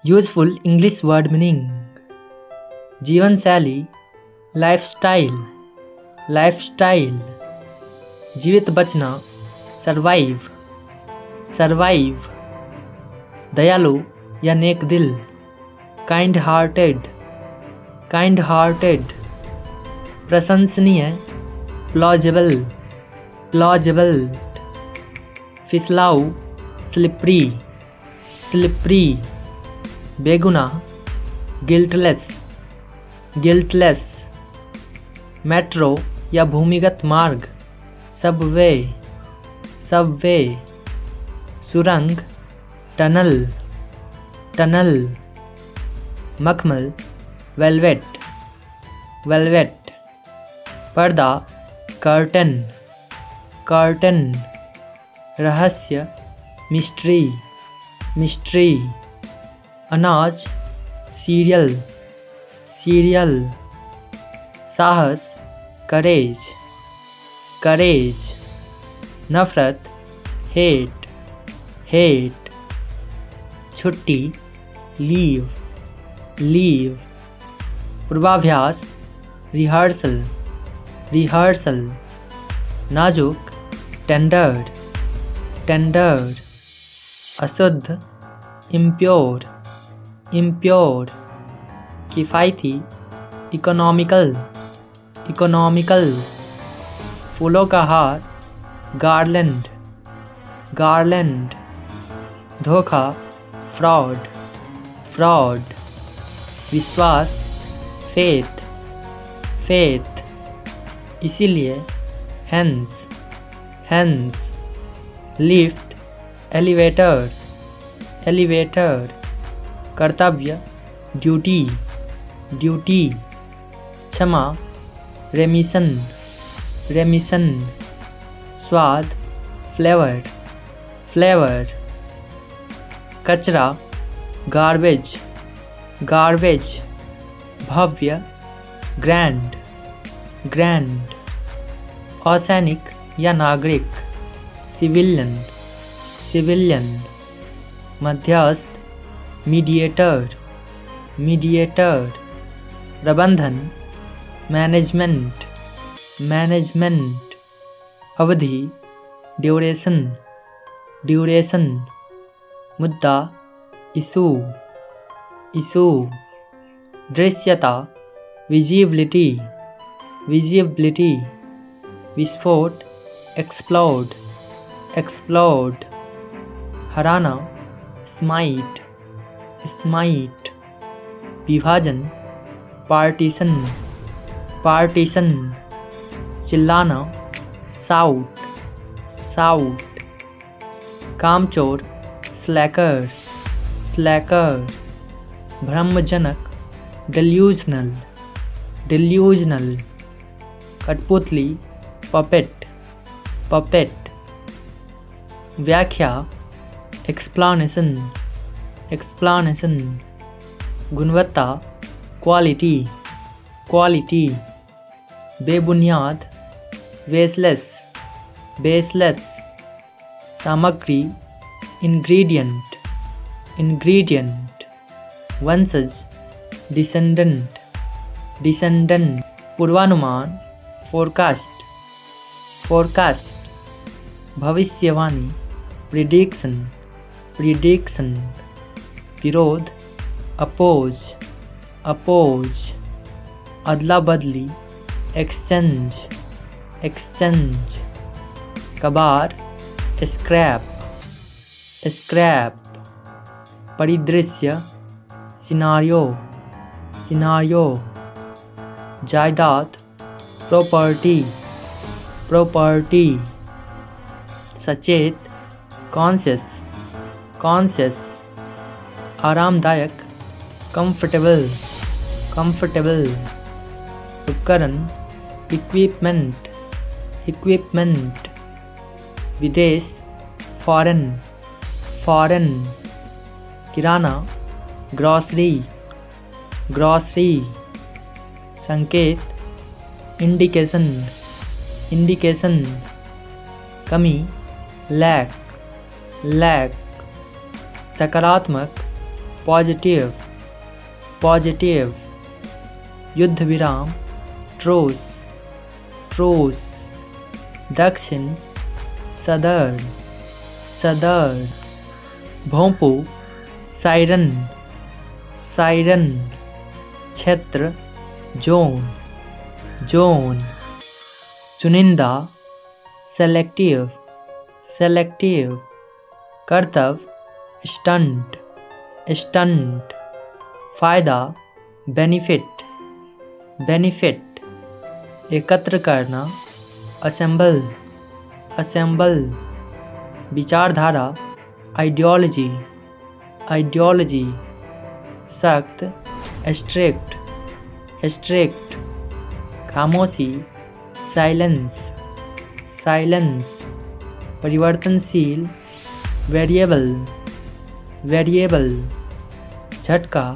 Useful English word meaning. जीवन शैली, lifestyle, lifestyle. जीवित बचना, सरवाइव, सरवाइव। दयालु या नेक दिल, काइंड हार्टेड, काइंड हार्टेड। प्रशंसनीय, प्लॉजेबल, प्लॉजेबल। फिसलाऊ, स्लिपरी, स्लिपरी। बेगुनाह, गिल्टलेस, गिल्टलेस। मेट्रो या भूमिगत मार्ग, सबवे, सबवे। सुरंग, टनल, टनल। मखमल, वेलवेट, वेलवेट। पर्दा, कर्टन, कर्टन। रहस्य, मिस्ट्री, मिस्ट्री। अनाज, सीरियल, सीरियल। साहस, करेज, करेज। नफरत, हेट, हेट। छुट्टी, लीव, लीव। पूर्वाभ्यास, रिहर्सल, रिहर्सल। नाजुक, टेंडर्ड, टेंडर्ड। अशुद्ध, इम्प्योर, इम्प्योर। किफ़ायती, इकोनॉमिकल, इकोनॉमिकल। फूलों का हार, गार्लैंड, गार्लैंड। धोखा, फ्रॉड, फ्रॉड। विश्वास, फेथ, फेथ। इसीलिए, hence, hence. Lift, elevator, elevator. कर्तव्य, ड्यूटी, ड्यूटी। क्षमा, रेमिशन, रेमिशन। स्वाद, फ्लेवर, फ्लेवर। कचरा, गार्बेज, गार्बेज। भव्य, ग्रैंड, ग्रैंड। असैनिक या नागरिक, सिविलियन, सिविलियन। मध्यस्थ, मीडिएटर, मीडिएटर। प्रबंधन, मैनेजमेंट, मैनेजमेंट। अवधि, ड्यूरेशन, ड्यूरेशन। मुद्दा, इशू, इशू। दृश्यता, विजिबिलिटी, विजिबिलिटी। विस्फोट, एक्सप्लोड, एक्सप्लोड। हराना, स्माइट, स्माइट। विभाजन, पार्टीशन, पार्टीशन। चिल्लाना, साउट, साउट। कामचोर, स्लैकर, स्लैकर। भ्रमजनक, डेल्यूजनल, डेल्यूजनल। कठपुतली, पपेट, पपेट। व्याख्या, एक्सप्लानेशन, एक्सप्लानेशन। गुणवत्ता, क्वालिटी, क्वालिटी। बेबुनियाद, बेसलेस, बेसलेस। सामग्री, इंग्रेडिएंट, इंग्रेडिएंट। वंशज, डिसेंडेंट, डिसेंडेंट। पूर्वानुमान, फोरकास्ट, फोरकास्ट। भविष्यवाणी, प्रिडिक्शन, प्रिडिक्शन। विरोध, अपोज, अपोज। अदला बदली, एक्सचेंज, एक्सचेंज। कबार, स्क्रैप, स्क्रैप। परिदृश्य, सिनारियो, सिनारियो। जायदाद, प्रॉपर्टी, प्रॉपर्टी। सचेत, कॉन्शियस, कॉन्शियस। आरामदायक, कंफर्टेबल, कंफर्टेबल। उपकरण, इक्विपमेंट, इक्विपमेंट। विदेश, फॉरेन, फॉरेन। किराना, ग्रॉसरी, ग्रॉसरी। संकेत, इंडिकेशन, इंडिकेशन। कमी, लैक, लैक। सकारात्मक, पॉजिटिव, पॉजिटिव। युद्ध विराम, ट्रूस, ट्रूस। दक्षिण, सदर्न, सदर्न। भोंपू, सायरन, सायरन। क्षेत्र, जोन, जोन। चुनिंदा, सेलेक्टिव, सेलेक्टिव। कर्तव्य, स्टंट, स्टंट। फायदा, बेनिफिट, बेनिफिट। एकत्र करना, असेंबल, असेंबल। विचारधारा, आइडियोलॉजी, आइडियोलॉजी। सख्त, स्ट्रिक्ट, स्ट्रिक्ट। खामोशी, साइलेंस, साइलेंस। परिवर्तनशील, वेरिएबल, वेरिएबल। झटका,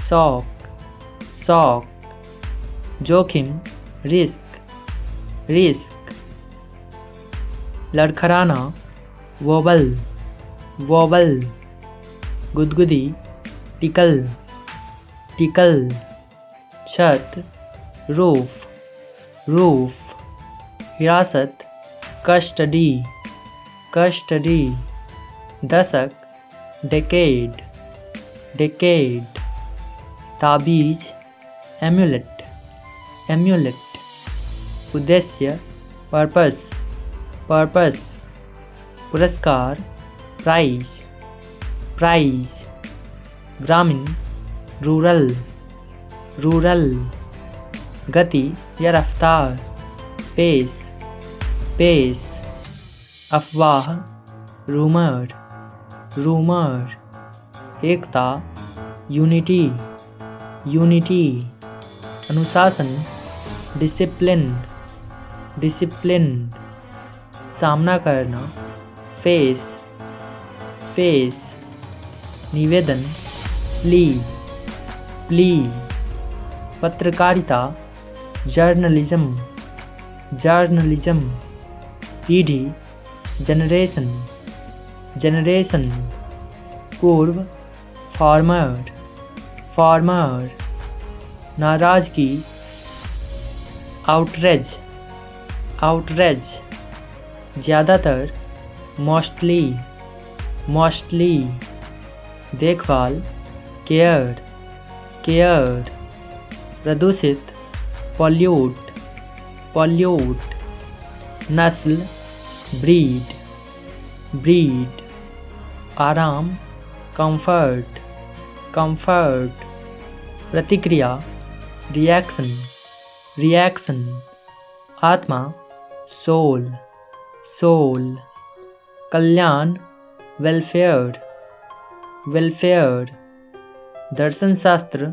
शॉक, शॉक। जोखिम, रिस्क, रिस्क। लड़खड़ाना, वोबल, वोबल। गुदगुदी, टिकल, टिकल। छत, रूफ, रूफ। हिरासत, कस्टडी, कस्टडी। दशक, डेकेड, डेकेड। ताबीज, एम्यूलेट, एम्यूलेट। उद्देश्य, पर्पस, पर्पस। पुरस्कार, प्राइज, प्राइज। ग्रामीण, रूरल, रूरल। गति या रफ्तार, पेस, पेस। अफवाह, रूमर, रूमर। एकता, यूनिटी, यूनिटी। अनुशासन, डिसिप्लिन, डिसिप्लिन। सामना करना, फेस, फेस। निवेदन, प्ली, प्ली। पत्रकारिता, जर्नलिज्म, जर्नलिज्म। पीढ़ी, जनरेशन, जनरेशन। पूर्व, फार्मर, फार्मर। नाराजगी, आउटरेज, आउटरेज। ज़्यादातर, मोस्टली, मोस्टली। देखभाल, केयर, केयर। प्रदूषित, पॉल्यूट, पॉल्यूट। नस्ल, ब्रीड, ब्रीड। आराम, कंफर्ट, कंफर्ट। प्रतिक्रिया, रिएक्शन, रिएक्शन। आत्मा, सोल, सोल। कल्याण, वेलफेयर, वेलफेयर। दर्शनशास्त्र,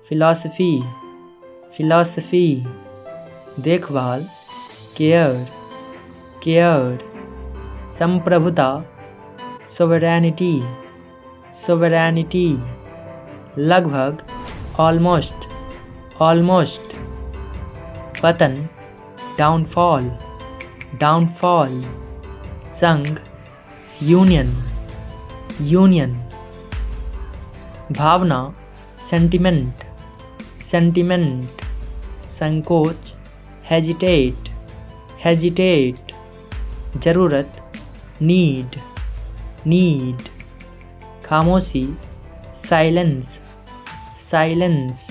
फिलॉसफी, फिलॉसफी। देखभाल, केयर, केयर। संप्रभुता, सोवरेनिटी, सोवरेनिटी। लगभग, ऑलमोस्ट, ऑलमोस्ट। पतन, डाउनफॉल, डाउनफॉल। संघ, यूनियन, यूनियन। भावना, सेंटिमेंट, सेंटिमेंट। संकोच, हेजिटेट, हेजिटेट। जरूरत, नीड, नीड। खामोशी, साइलेंस, साइलेंस।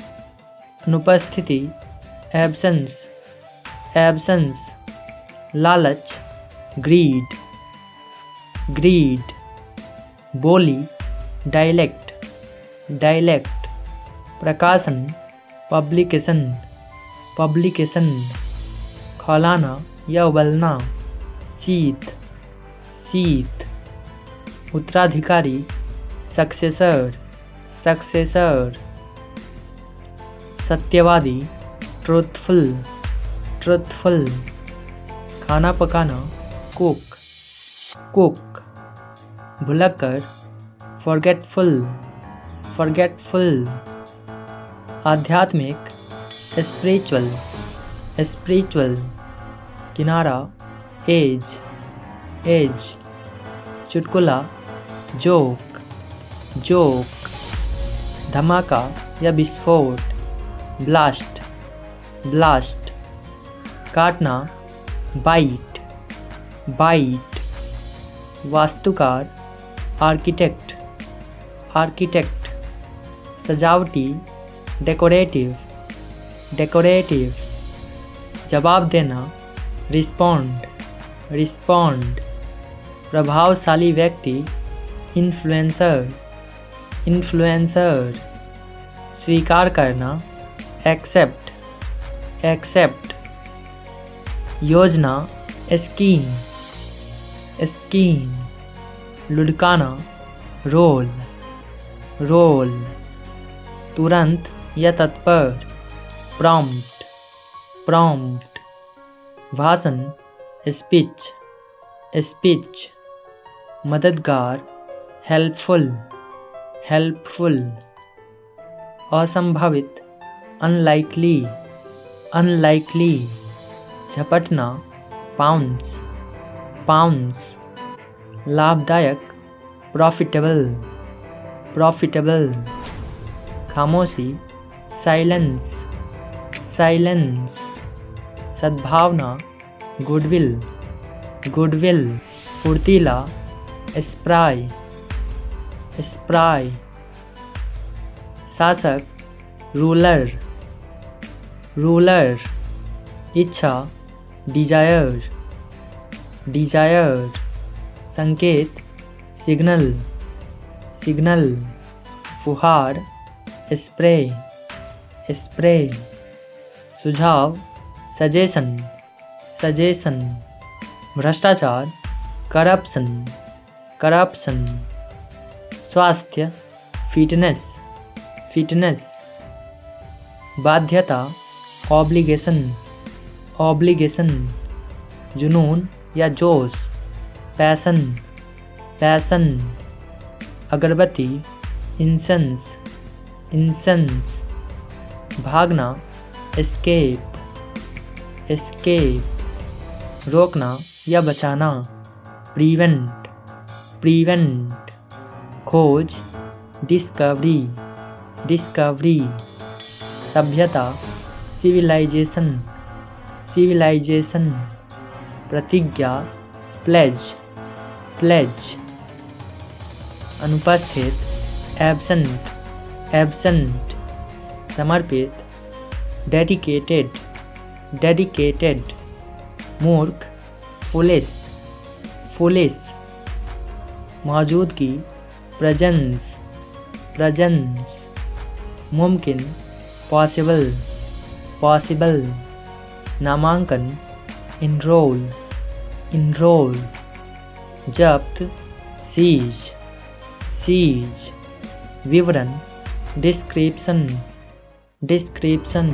अनुपस्थिति, एब्सेंस, एब्सेंस। लालच, ग्रीड, ग्रीड। बोली, डायलेक्ट, डायलेक्ट। प्रकाशन, पब्लिकेशन, पब्लिकेशन। खौलाना या उबलना, शीत, शीत। उत्तराधिकारी, सक्सेसर, सक्सेसर। सत्यवादी, ट्रूथफुल, ट्रूथफुल। खाना पकाना, कुक, कुक। भुलक्कर, फॉरगेटफुल, फॉरगेटफुल। आध्यात्मिक, स्पिरिचुअल, स्पिरिचुअल। किनारा, एज, एज। चुटकुला, जोक, जोक। धमाका या विस्फोट, ब्लास्ट, ब्लास्ट। काटना, बाइट, बाइट। वास्तुकार, आर्किटेक्ट, आर्किटेक्ट। सजावटी, डेकोरेटिव, डेकोरेटिव। जवाब देना, रिस्पॉन्ड, रिस्पॉन्ड। प्रभावशाली व्यक्ति, इन्फ्लुएंसर, इन्फ्लुएंसर। स्वीकार करना, एक्सेप्ट, एक्सेप्ट। योजना, स्कीम, स्कीम। लुढ़काना, रोल, रोल। तुरंत या तत्पर, प्रॉम्प्ट, प्रॉम्प्ट। भाषण, स्पीच, स्पीच। मददगार, हेल्पफुल, हेल्पफुल। असंभावित, अनलाइकली, अनलाइकली। झपटना, पाउंस, पाउंस। लाभदायक, प्रॉफिटेबल, प्रॉफिटेबल। खामोशी, साइलेंस, साइलेंस। सद्भावना, गुडविल, गुडविल। फुर्तीला, स्प्राई, स्प्राई। शासक, रूलर, रूलर। इच्छा, डिजायर, डिजायर। संकेत, सिग्नल, सिग्नल। फुहार, स्प्रे, स्प्रे। सुझाव, सजेशन, सजेशन। भ्रष्टाचार, करप्शन, करप्शन। स्वास्थ्य, फिटनेस, फिटनेस। बाध्यता, ऑब्लिगेशन, ऑब्लिगेशन। जुनून या जोश, पैशन, पैशन। अगरबत्ती, इंसेंस, इंसेंस। भागना, एस्केप, एस्केप। रोकना या बचाना, प्रिवेंट, प्रिवेंट। खोज, डिस्कवरी, डिस्कवरी। सभ्यता, सिविलाइजेशन, सिविलाइजेशन। प्रतिज्ञा, प्लेज, प्लेज। अनुपस्थित, एब्सेंट, एब्सेंट। समर्पित, डेडिकेटेड, डेडिकेटेड। मूर्ख, फुलिश, फुलिश। मौजूदगी, प्रेजेंस, प्रेजेंस। मुमकिन, पॉसिबल, पॉसिबल। नामांकन, इनरोल, इनरोल। जब्त, सीज, सीज। विवरण, डिस्क्रिप्शन, डिस्क्रिप्शन।